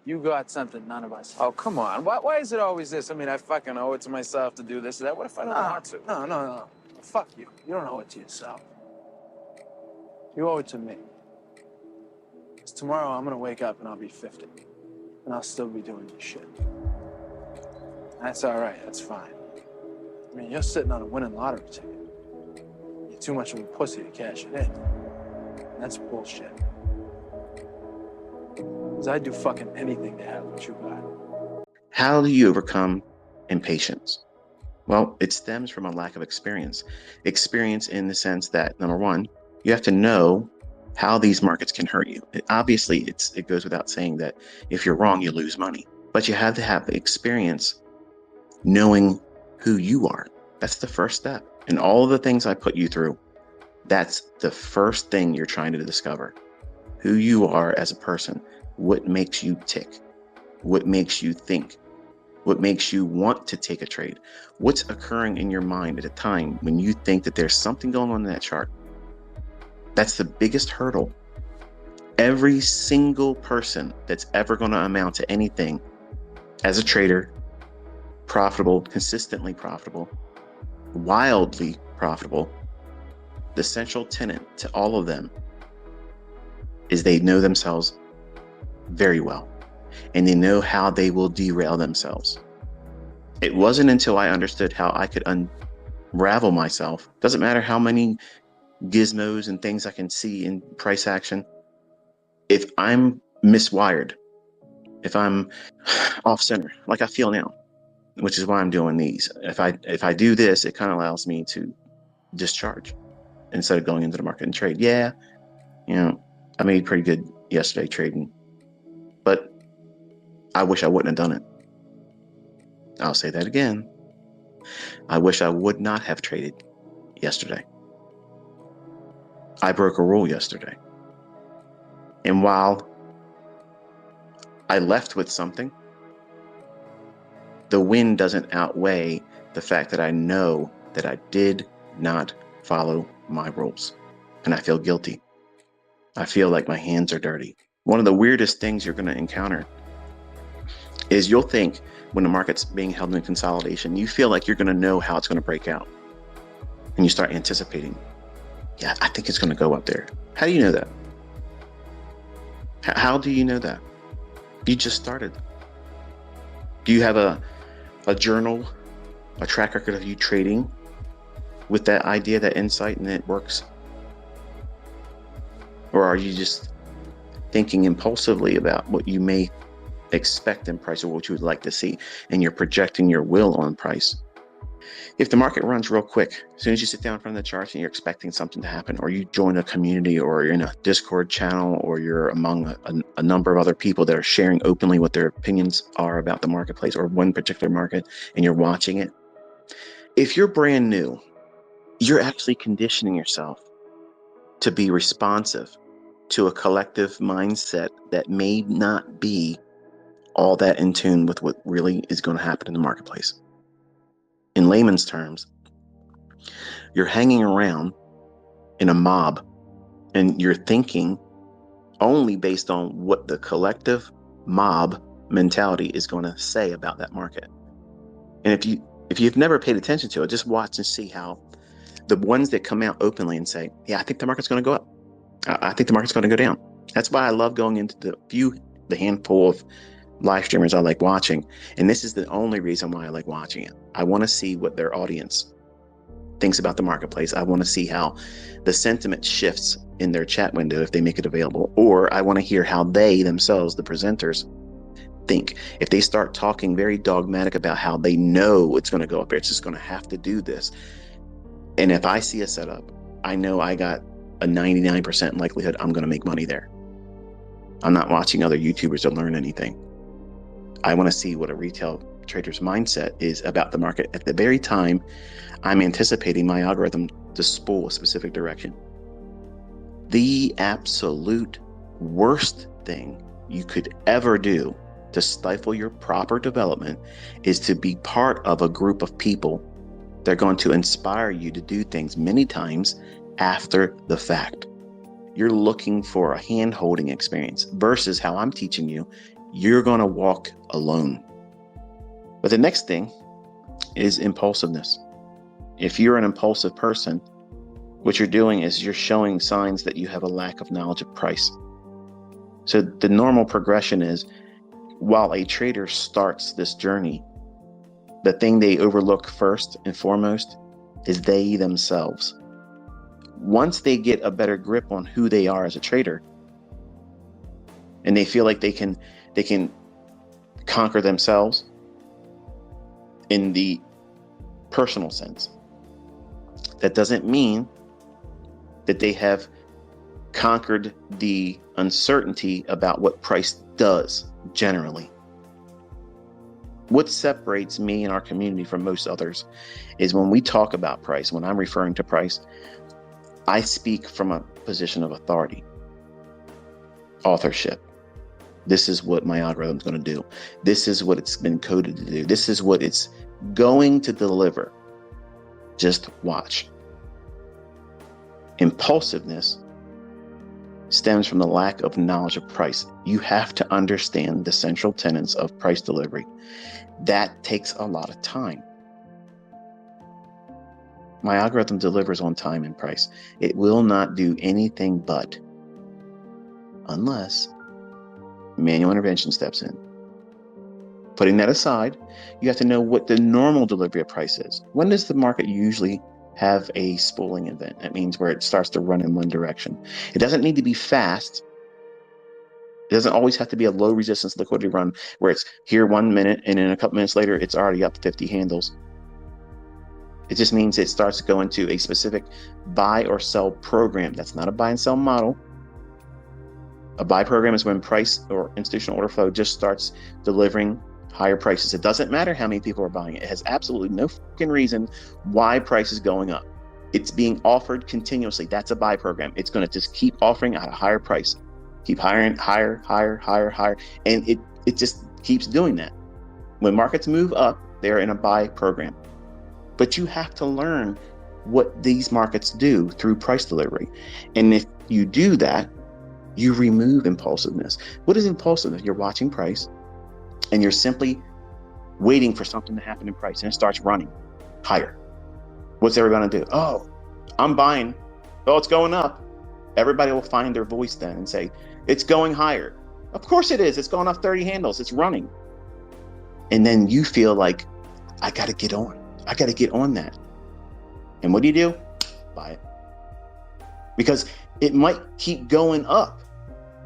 You got something none of us have. Oh, come on. Why is it always this? I mean, I fucking owe it to myself to do this or that. What if I don't want to? No. Fuck you. You don't owe it to yourself. You owe it to me. Because tomorrow I'm gonna wake up and I'll be 50. And I'll still be doing this shit. That's all right. That's fine. I mean, you're sitting on a winning lottery ticket. You're too much of a pussy to cash it in. And that's bullshit. Because I'd do fucking anything to have what you got. How do you overcome impatience? Well, it stems from a lack of experience. Experience in the sense that, number one, you have to know how these markets can hurt you. Obviously, it goes without saying that if you're wrong, you lose money. But you have to have experience knowing who you are. That's the first step. And all of the things I put you through, that's the first thing you're trying to discover. Who you are as a person. What makes you tick? What makes you think? What makes you want to take a trade? What's occurring in your mind at a time when you think that there's something going on in that chart? That's the biggest hurdle. Every single person that's ever going to amount to anything as a trader, profitable, consistently profitable, wildly profitable, the central tenet to all of them is they know themselves very well, and they know how they will derail themselves. It wasn't until I understood how I could unravel myself. Doesn't matter how many gizmos and things I can see in price action. If I'm miswired, if I'm off center, like I feel now, which is why I'm doing these. If I do this, it kind of allows me to discharge instead of going into the market and trade. Yeah, I made pretty good yesterday trading, but I wish I wouldn't have done it. I'll say that again. I wish I would not have traded yesterday. I broke a rule yesterday. And while I left with something, the win doesn't outweigh the fact that I know that I did not follow my rules. And I feel guilty. I feel like my hands are dirty. One of the weirdest things you're going to encounter is you'll think when the market's being held in consolidation, you feel like you're going to know how it's going to break out. And you start anticipating, yeah, I think it's going to go up there. How do you know that? How do you know that? You just started. Do you have a journal, a track record of you trading with that idea, that insight, and it works? Or are you just thinking impulsively about what you may expect in price or what you would like to see, and you're projecting your will on price? If the market runs real quick, as soon as you sit down in front of the charts and you're expecting something to happen, or you join a community, or you're in a Discord channel, or you're among a number of other people that are sharing openly what their opinions are about the marketplace or one particular market, and you're watching it, if you're brand new, you're actually conditioning yourself to be responsive to a collective mindset that may not be all that in tune with what really is going to happen in the marketplace. In layman's terms, you're hanging around in a mob and you're thinking only based on what the collective mob mentality is going to say about that market. And if you've never paid attention to it, just watch and see how the ones that come out openly and say, yeah, I think the market's going to go up. I think the market's going to go down. That's why I love going into the handful of live streamers I like watching. And this is the only reason why I like watching it. I want to see what their audience thinks about the marketplace. I want to see how the sentiment shifts in their chat window if they make it available. Or I want to hear how they themselves, the presenters, think. If they start talking very dogmatic about how they know it's going to go up there, it's just going to have to do this. And if I see a setup, I know I got a 99% likelihood I'm going to make money there. I'm not watching other YouTubers to learn anything. I want to see what a retail trader's mindset is about the market at the very time I'm anticipating my algorithm to spool a specific direction. The absolute worst thing you could ever do to stifle your proper development is to be part of a group of people that are going to inspire you to do things many times after the fact. You're looking for a hand-holding experience versus how I'm teaching you. you're going to walk alone. But the next thing is impulsiveness. If you're an impulsive person, what you're doing is you're showing signs that you have a lack of knowledge of price. So the normal progression is, while a trader starts this journey, the thing they overlook first and foremost is they themselves. Once they get a better grip on who they are as a trader, and they feel like they can conquer themselves in the personal sense, that doesn't mean that they have conquered the uncertainty about what price does generally. What separates me and our community from most others is when we talk about price, when I'm referring to price, I speak from a position of authority, authorship. This is what my algorithm's going to do. This is what it's been coded to do. This is what it's going to deliver. Just watch. Impulsiveness stems from the lack of knowledge of price. You have to understand the central tenets of price delivery. That takes a lot of time. My algorithm delivers on time and price. It will not do anything but, unless manual intervention steps in. Putting that aside, you have to know what the normal delivery of price is. When does the market usually have a spooling event? That means where it starts to run in one direction. It doesn't need to be fast. It doesn't always have to be a low resistance liquidity run where it's here 1 minute and then a couple minutes later it's already up 50 handles. It just means it starts to go into a specific buy or sell program. That's not a buy and sell model. A buy program is when price or institutional order flow just starts delivering higher prices. It doesn't matter how many people are buying it. It has absolutely no fucking reason why price is going up. It's being offered continuously. That's a buy program. It's going to just keep offering at a higher price. Keep hiring, higher. And it just keeps doing that. When markets move up, they're in a buy program. But you have to learn what these markets do through price delivery. And if you do that, you remove impulsiveness. What is impulsiveness? You're watching price and you're simply waiting for something to happen in price and it starts running higher. What's everyone gonna do? Oh, I'm buying. Oh, it's going up. Everybody will find their voice then and say, it's going higher. Of course it is. It's going off 30 handles. It's running. And then you feel like, I got to get on. I got to get on that. And what do? Buy it. Because it might keep going up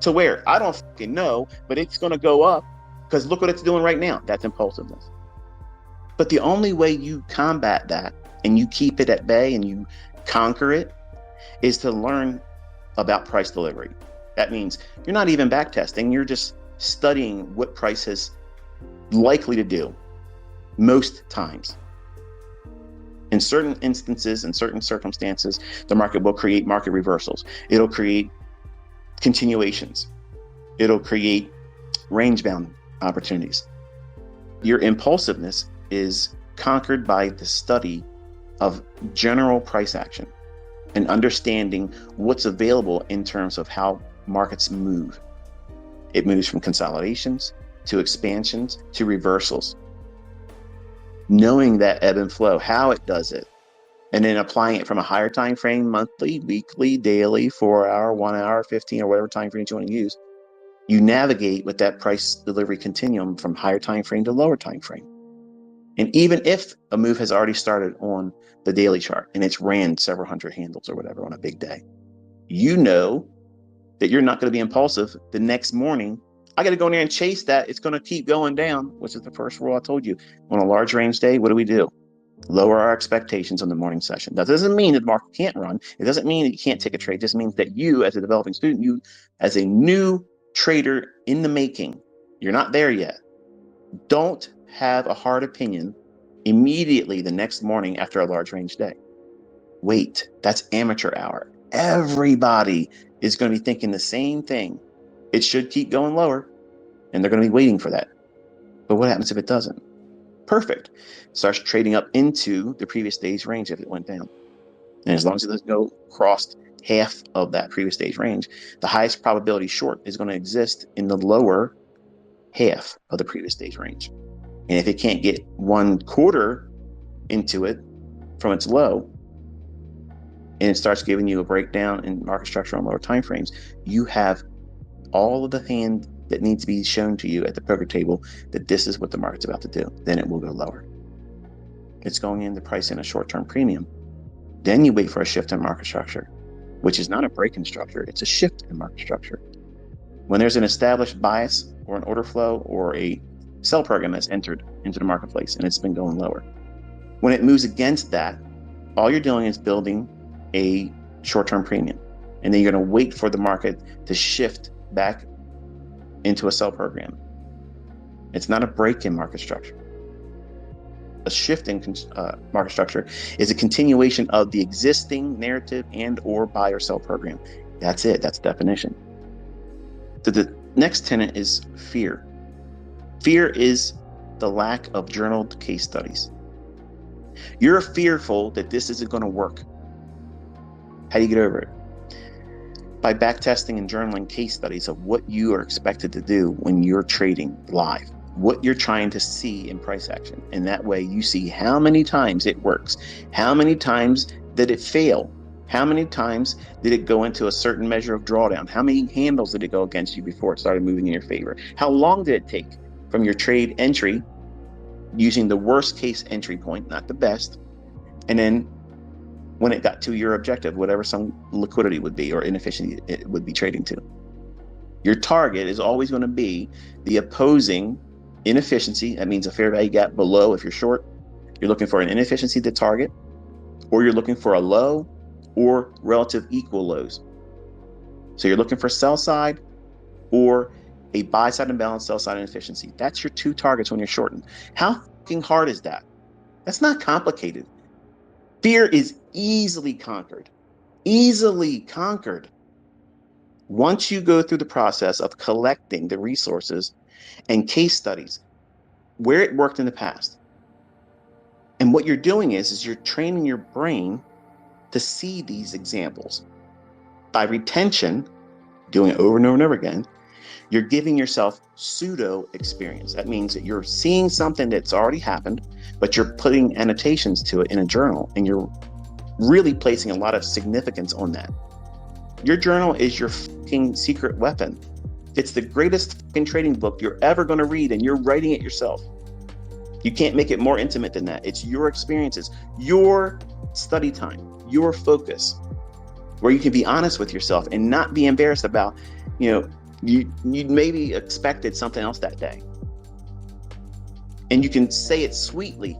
to where? I don't fucking know, but it's going to go up because look what it's doing right now. That's impulsiveness. But the only way you combat that and you keep it at bay and you conquer it is to learn about price delivery. That means you're not even back testing. You're just studying what price is likely to do most times. In certain instances, in certain circumstances, the market will create market reversals. It'll create continuations. It'll create range-bound opportunities. Your impulsiveness is conquered by the study of general price action and understanding what's available in terms of how markets move. It moves from consolidations to expansions to reversals. Knowing that ebb and flow, how it does it, and then applying it from a higher time frame, monthly, weekly, daily, 4 hour, 1 hour, 15, or whatever time frame you want to use, you navigate with that price delivery continuum from higher time frame to lower time frame. And even if a move has already started on the daily chart and it's ran several hundred handles or whatever on a big day, you know that you're not going to be impulsive the next morning. I got to go in there and chase that. It's going to keep going down, which is the first rule I told you. On a large range day, what do? Lower our expectations on the morning session. That doesn't mean that the market can't run. It doesn't mean that you can't take a trade. It just means that you, as a developing student, you, as a new trader in the making, you're not there yet. Don't have a hard opinion immediately the next morning after a large range day. Wait, that's amateur hour. Everybody is going to be thinking the same thing. It should keep going lower, and they're going to be waiting for that. But what happens if it doesn't? Perfect. Starts trading up into the previous day's range if it went down. And as long as it doesn't go across half of that previous day's range, the highest probability short is going to exist in the lower half of the previous day's range. And if it can't get 1/4 into it from its low, and it starts giving you a breakdown in market structure on lower time frames, you have all of the hand that needs to be shown to you at the poker table that this is what the market's about to do. Then it will go lower. It's going in to price in a short-term premium. Then you wait for a shift in market structure, which is not a break in structure, it's a shift in market structure. When there's an established bias or an order flow or a sell program that's entered into the marketplace and it's been going lower, when it moves against that, all you're doing is building a short-term premium. And then you're going to wait for the market to shift back into a sell program. It's not a break in market structure. A shift in market structure is a continuation of the existing narrative and or buy or sell program. That's it. That's the definition. So the next tenet is fear. Fear is the lack of journaled case studies. You're fearful that this isn't going to work. How do you get over it? By backtesting and journaling case studies of what you are expected to do when you're trading live, what you're trying to see in price action. And that way you see how many times it works. How many times did it fail? How many times did it go into a certain measure of drawdown? How many handles did it go against you before it started moving in your favor? How long did it take from your trade entry using the worst case entry point, not the best, and then when it got to your objective, whatever some liquidity would be or inefficiency it would be trading to. Your target is always going to be the opposing inefficiency. That means a fair value gap below. If you're short, you're looking for an inefficiency to target, or you're looking for a low or relative equal lows. So you're looking for sell side or a buy side imbalance, sell side inefficiency. That's your two targets when you're shorting. How fucking hard is that? That's not complicated. Fear is easily conquered. Easily conquered. Once you go through the process of collecting the resources and case studies, where it worked in the past. And what you're doing is you're training your brain to see these examples. By retention, doing it over and over and over again, you're giving yourself pseudo experience. That means that you're seeing something that's already happened, but you're putting annotations to it in a journal, and you're really placing a lot of significance on that. Your journal is your fucking secret weapon. It's the greatest fucking trading book you're ever going to read, and you're writing it yourself. You can't make it more intimate than that. It's your experiences, your study time, your focus, where you can be honest with yourself and not be embarrassed about, you maybe expected something else that day. And you can say it sweetly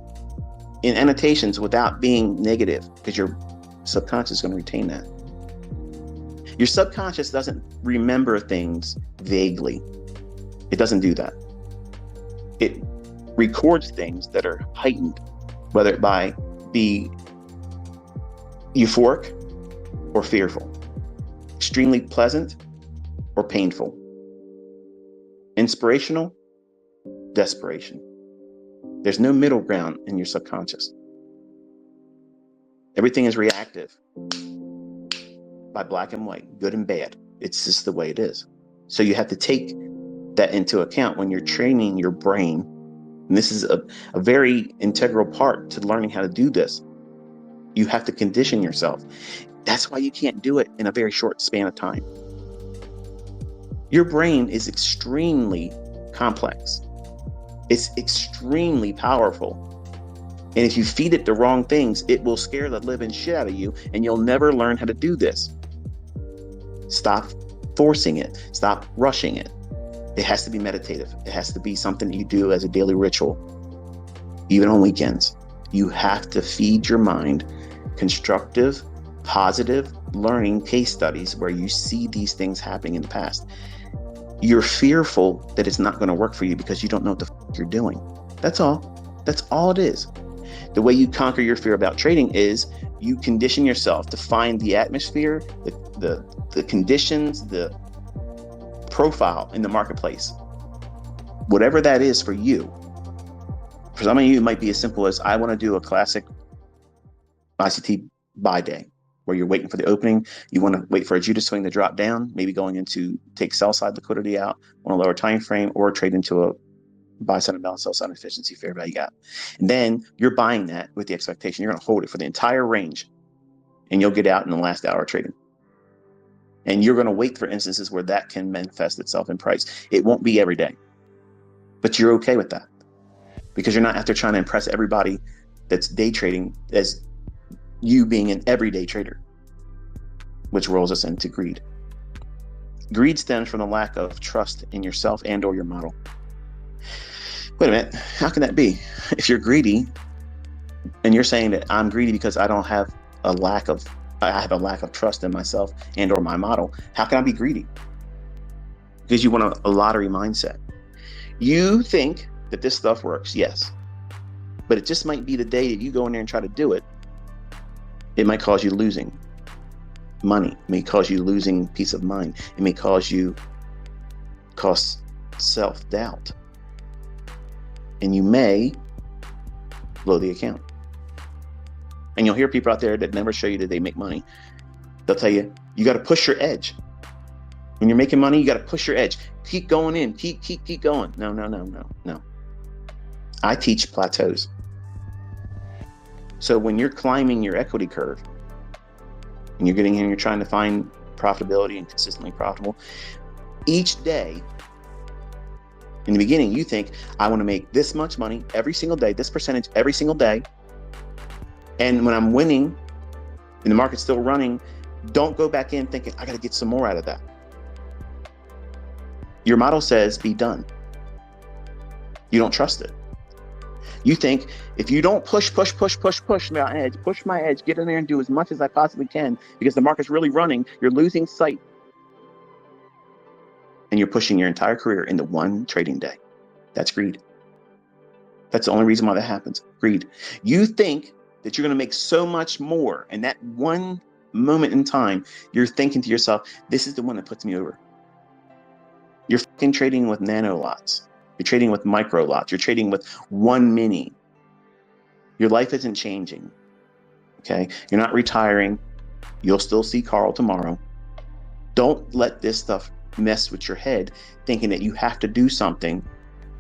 in annotations without being negative, because your subconscious is going to retain that. Your subconscious doesn't remember things vaguely. It doesn't do that. It records things that are heightened, whether it be euphoric or fearful, extremely pleasant or painful, inspirational, desperation. There's no middle ground in your subconscious. Everything is reactive by black and white, good and bad. It's just the way it is. So you have to take that into account when you're training your brain. And this is a very integral part to learning how to do this. You have to condition yourself. That's why you can't do it in a very short span of time. Your brain is extremely complex. It's extremely powerful. And if you feed it the wrong things, it will scare the living shit out of you, and you'll never learn how to do this. Stop forcing it. Stop rushing it. It has to be meditative. It has to be something you do as a daily ritual, even on weekends. You have to feed your mind constructive, positive learning case studies where you see these things happening in the past. You're fearful that it's not going to work for you because you don't know what the fuck you're doing. That's all. That's all it is. The way you conquer your fear about trading is you condition yourself to find the atmosphere, the conditions, the profile in the marketplace. Whatever that is for you. For some of you, it might be as simple as, I want to do a classic ICT buy day where you're waiting for the opening. You want to wait for a Judas swing to drop down, maybe going into take sell side liquidity out on a lower time frame, or trade into a buy side and balance, sell side efficiency, fair value gap. And then you're buying that with the expectation you're going to hold it for the entire range, and you'll get out in the last hour of trading. And you're going to wait for instances where that can manifest itself in price. It won't be every day, but you're okay with that because you're not out there trying to impress everybody that's day trading as you being an everyday trader, which rolls us into greed. Greed stems from the lack of trust in yourself and or your model. Wait a minute, how can that be? If you're greedy and you're saying that I'm greedy because I have a lack of trust in myself and or my model, how can I be greedy? Because you want a lottery mindset. You think that this stuff works, yes, but it just might be the day that you go in there and try to do it, it might cause you losing money. It may cause you losing peace of mind. It may cause self-doubt. And you may blow the account. And you'll hear people out there that never show you that they make money. They'll tell you, you got to push your edge. When you're making money, you got to push your edge. Keep going in, keep going. No. I teach plateaus. So when you're climbing your equity curve and you're getting in, you're trying to find profitability and consistently profitable, each day, in the beginning, you think, I want to make this much money every single day, this percentage every single day. And when I'm winning and the market's still running, don't go back in thinking, I got to get some more out of that. Your model says, be done. You don't trust it. You think if you don't push my edge, get in there and do as much as I possibly can because the market's really running, you're losing sight. And you're pushing your entire career into one trading day. That's greed. That's the only reason why that happens. Greed. You think that you're going to make so much more. And that one moment in time, you're thinking to yourself, this is the one that puts me over. You're fucking trading with nano lots. You're trading with micro lots. You're trading with one mini. Your life isn't changing. Okay. You're not retiring. You'll still see Carl tomorrow. Don't let this stuff mess with your head, thinking that you have to do something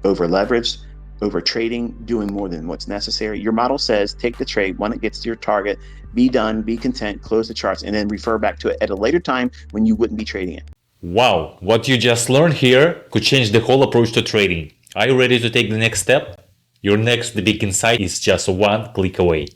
over leveraged, over trading, doing more than what's necessary. Your model says, take the trade when it gets to your target, be done, be content, close the charts, and then refer back to it at a later time when you wouldn't be trading it. Wow, what you just learned here could change the whole approach to trading. Are you ready to take the next step? Your next big insight is just one click away.